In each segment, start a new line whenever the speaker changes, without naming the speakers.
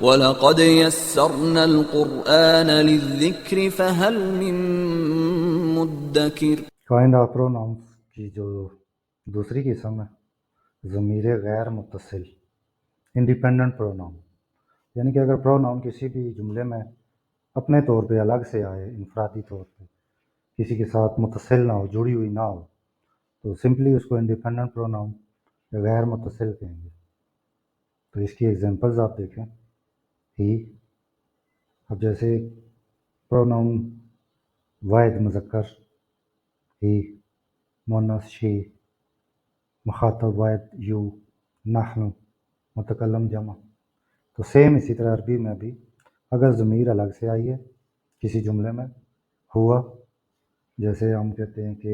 وَلَقَدْ يَسَّرْنَا الْقُرْآنَ لِلذِّكْرِ فَهَلْ مِن مُّدَّكِرٍ۔
Kind of pronouns کی جو دوسری قسم ہے ضمیر غیر متصل انڈیپینڈنٹ پروناؤن، یعنی کہ اگر پروناؤن کسی بھی جملے میں اپنے طور پہ الگ سے آئے، انفرادی طور پہ کسی کے ساتھ متصل نہ ہو، جڑی ہوئی نہ ہو، تو سمپلی اس کو انڈیپینڈنٹ پروناؤن یا غیر متصل کہیں گے۔ تو اس کی ایگزامپلز آپ دیکھیں، ہی، اب جیسے پروناؤن واحد مذکر ہی، مونث شی، مخاطب واحد یو، نحن، متکلم جمع۔ تو سیم اسی طرح عربی میں بھی اگر ضمیر الگ سے آئی ہے کسی جملے میں، ہوا، جیسے ہم کہتے ہیں کہ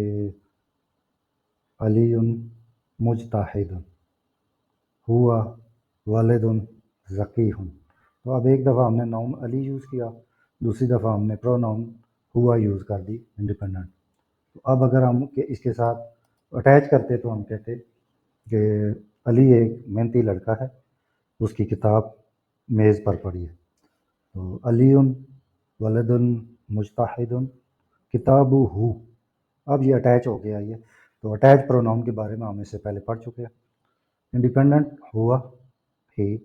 علی مجتہد، ہوا والد ذکی۔ تو اب ایک دفعہ ہم نے ناؤن علی یوز کیا، دوسری دفعہ ہم نے پروناؤن ہوا یوز کر دی انڈیپینڈنٹ۔ تو اب اگر ہم اس کے ساتھ اٹیچ کرتے تو ہم کہتے کہ علی ایک محنتی لڑکا ہے، اس کی کتاب میز پر پڑی ہے۔ تو علی ولد مجتہد کتابہ، اب یہ اٹیچ ہو گیا یہ۔ تو اٹیچ پروناؤن کے بارے میں ہم اس سے پہلے پڑھ چکے ہیں۔ انڈیپینڈنٹ ہوا، ہی،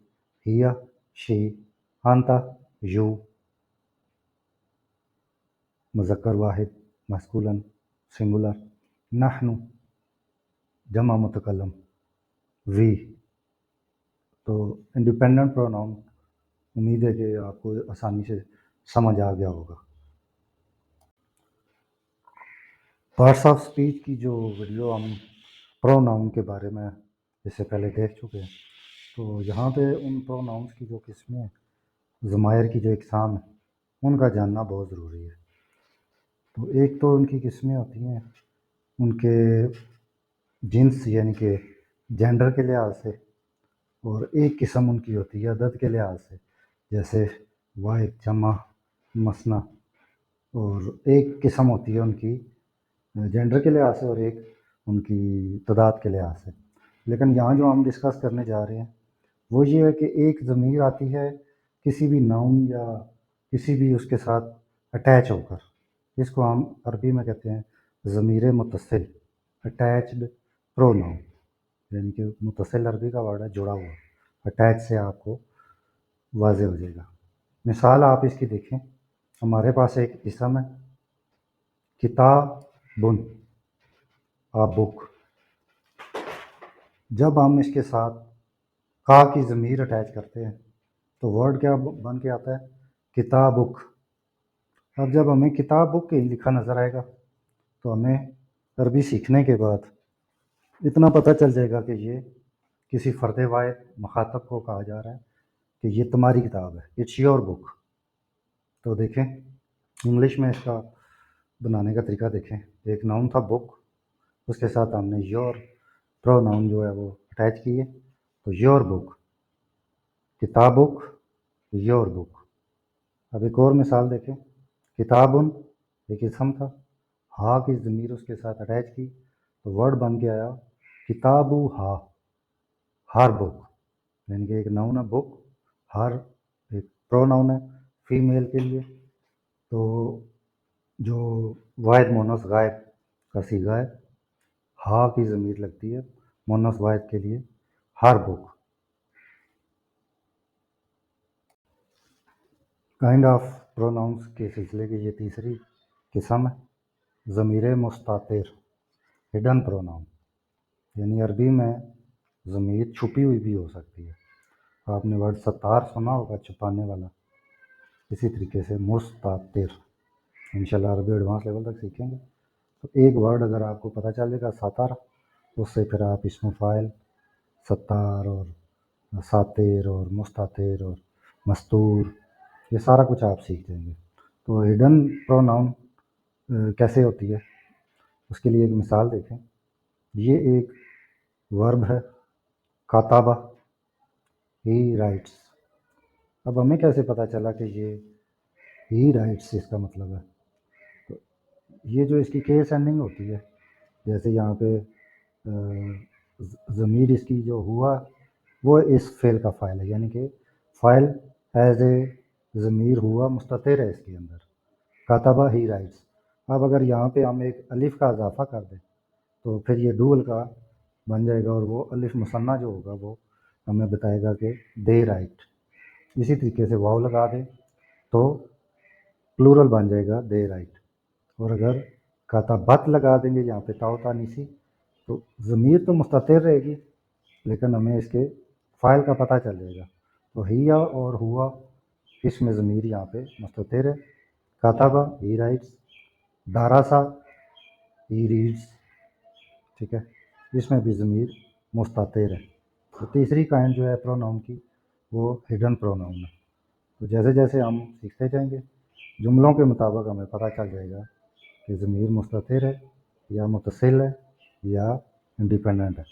ہیا، شی، انتا، یو، مذکر واحد مسکولن سنگولر، نحن جمع متکلم وی۔ تو انڈیپینڈنٹ پروناؤن امید ہے کہ آپ کو آسانی سے سمجھ آ گیا ہوگا۔ پارٹس آف اسپیچ کی جو ویڈیو ہم پروناؤن کے بارے میں اس سے پہلے دیکھ چکے ہیں، تو یہاں پہ ان پروناؤنس کی جو قسمیں ہیں، ضمائر کی جو اقسام ہیں، ان کا جاننا بہت ضروری ہے۔ تو ایک تو ان کی قسمیں ہوتی ہیں ان کے جنس یعنی کہ جینڈر کے لحاظ سے، اور ایک قسم ان کی ہوتی ہے عدد کے لحاظ سے، جیسے واحد، جمع، مثنیٰ، اور ایک قسم ہوتی ہے ان کی جینڈر کے لحاظ سے اور ایک ان کی تعداد کے لحاظ سے۔ لیکن یہاں جو ہم ڈسکس کرنے جا رہے ہیں وہ یہ ہے کہ ایک ضمیر آتی ہے کسی بھی ناؤن یا کسی بھی اس کے ساتھ اٹیچ ہو کر، اس کو ہم عربی میں کہتے ہیں ضمیر متصل، اٹیچڈ پروناؤن، یعنی کہ متصل عربی کا ورڈ ہے جڑا ہوا، اٹیچ سے آپ کو واضح ہو جائے گا۔ مثال آپ اس کی دیکھیں، ہمارے پاس ایک اسم ہے کتابن، بک۔ جب ہم اس کے ساتھ کا کی ضمیر اٹیچ کرتے ہیں تو ورڈ کیا بن کے آتا ہے؟ کتابک۔ اب جب ہمیں کتابک لکھا نظر آئے گا تو ہمیں عربی سیکھنے کے بعد اتنا پتہ چل جائے گا کہ یہ کسی فرد واحد مخاطب کو کہا جا رہا ہے کہ یہ تمہاری کتاب ہے، اٹس یور بک۔ تو دیکھیں انگلش میں اس کا بنانے کا طریقہ دیکھیں، ایک ناؤن تھا بک، اس کے ساتھ ہم نے یور پروناؤن جو ہے وہ اٹیچ کیے، تو یور بک، کتابک، یور بک۔ اب ایک اور مثال دیکھیں، کتابن ایک اسم تھا، ہا کی ضمیر اس کے ساتھ اٹیچ کی تو ورڈ بن کے آیا کتابو ہا، ہر بک، یعنی کہ ایک ناؤن ہے بک، ہر ایک پروناؤن ہے فیمیل کے لیے، تو جو واحد مونث غائب کا صیغہ ہے، ہا کی ضمیر لگتی ہے مونث واحد کے لیے، ہر بک۔ کائنڈ آف پروناؤنس کے سلسلے کی یہ تیسری قسم ہے ضمیر مستتر، ہڈن پروناؤن، یعنی عربی میں ضمیر چھپی ہوئی بھی ہو سکتی ہے۔ آپ نے ورڈ ستار سنا ہوگا، چھپانے والا، اسی طریقے سے مستتر، انشاءاللہ عربی ایڈوانس لیول تک سیکھیں گے تو ایک ورڈ اگر آپ کو پتہ چلے گا ساتر، اس سے پھر آپ اسم فاعل ستار اور ساتر اور مستتر اور مستور، یہ سارا کچھ آپ سیکھ جائیں گے۔ تو ہڈن پروناؤن کیسے ہوتی ہے اس کے لیے ایک مثال دیکھیں، یہ ایک ورب ہے کاتابہ، ہی رائٹس۔ اب ہمیں کیسے پتہ چلا کہ یہ ہی رائٹس اس کا مطلب ہے؟ تو یہ جو اس کی کیس اینڈنگ ہوتی ہے، جیسے یہاں پہ ضمیر اس کی جو ہوا وہ اس فعل کا فاعل ہے، یعنی کہ فاعل ایز اے ضمیر ہوا مستتر ہے اس کے اندر. کاتبہ ہی رائٹس. اب اگر یہاں پہ ہم ایک الف کا اضافہ کر دیں تو پھر یہ ڈول کا بن جائے گا، اور وہ الف مثنیٰ جو ہوگا وہ ہمیں بتائے گا کہ دے رائٹ. اسی طریقے سے واو لگا دیں تو پلورل بن جائے گا دے رائٹ. اور اگر کاتبت لگا دیں گے یہاں پہ تاؤ تانیسی تو ضمیر تو مستتر رہے گی لیکن ہمیں اس کے فاعل کا پتہ چل جائے گا. تو ہیا اور ہوا اس میں ضمیر یہاں پہ مستتر ہے. کاتبہ ہی رائٹس، داراسا ہی ریڈس. ٹھیک ہے، اس میں بھی ضمیر مستتر ہے. تو تیسری کائن جو ہے پروناؤن کی وہ ہڈن پروناؤن ہے. تو جیسے جیسے ہم سیکھتے جائیں گے جملوں کے مطابق ہمیں پتہ چل جائے گا کہ ضمیر مستتر ہے یا متصل ہے یا انڈیپینڈنٹ ہے.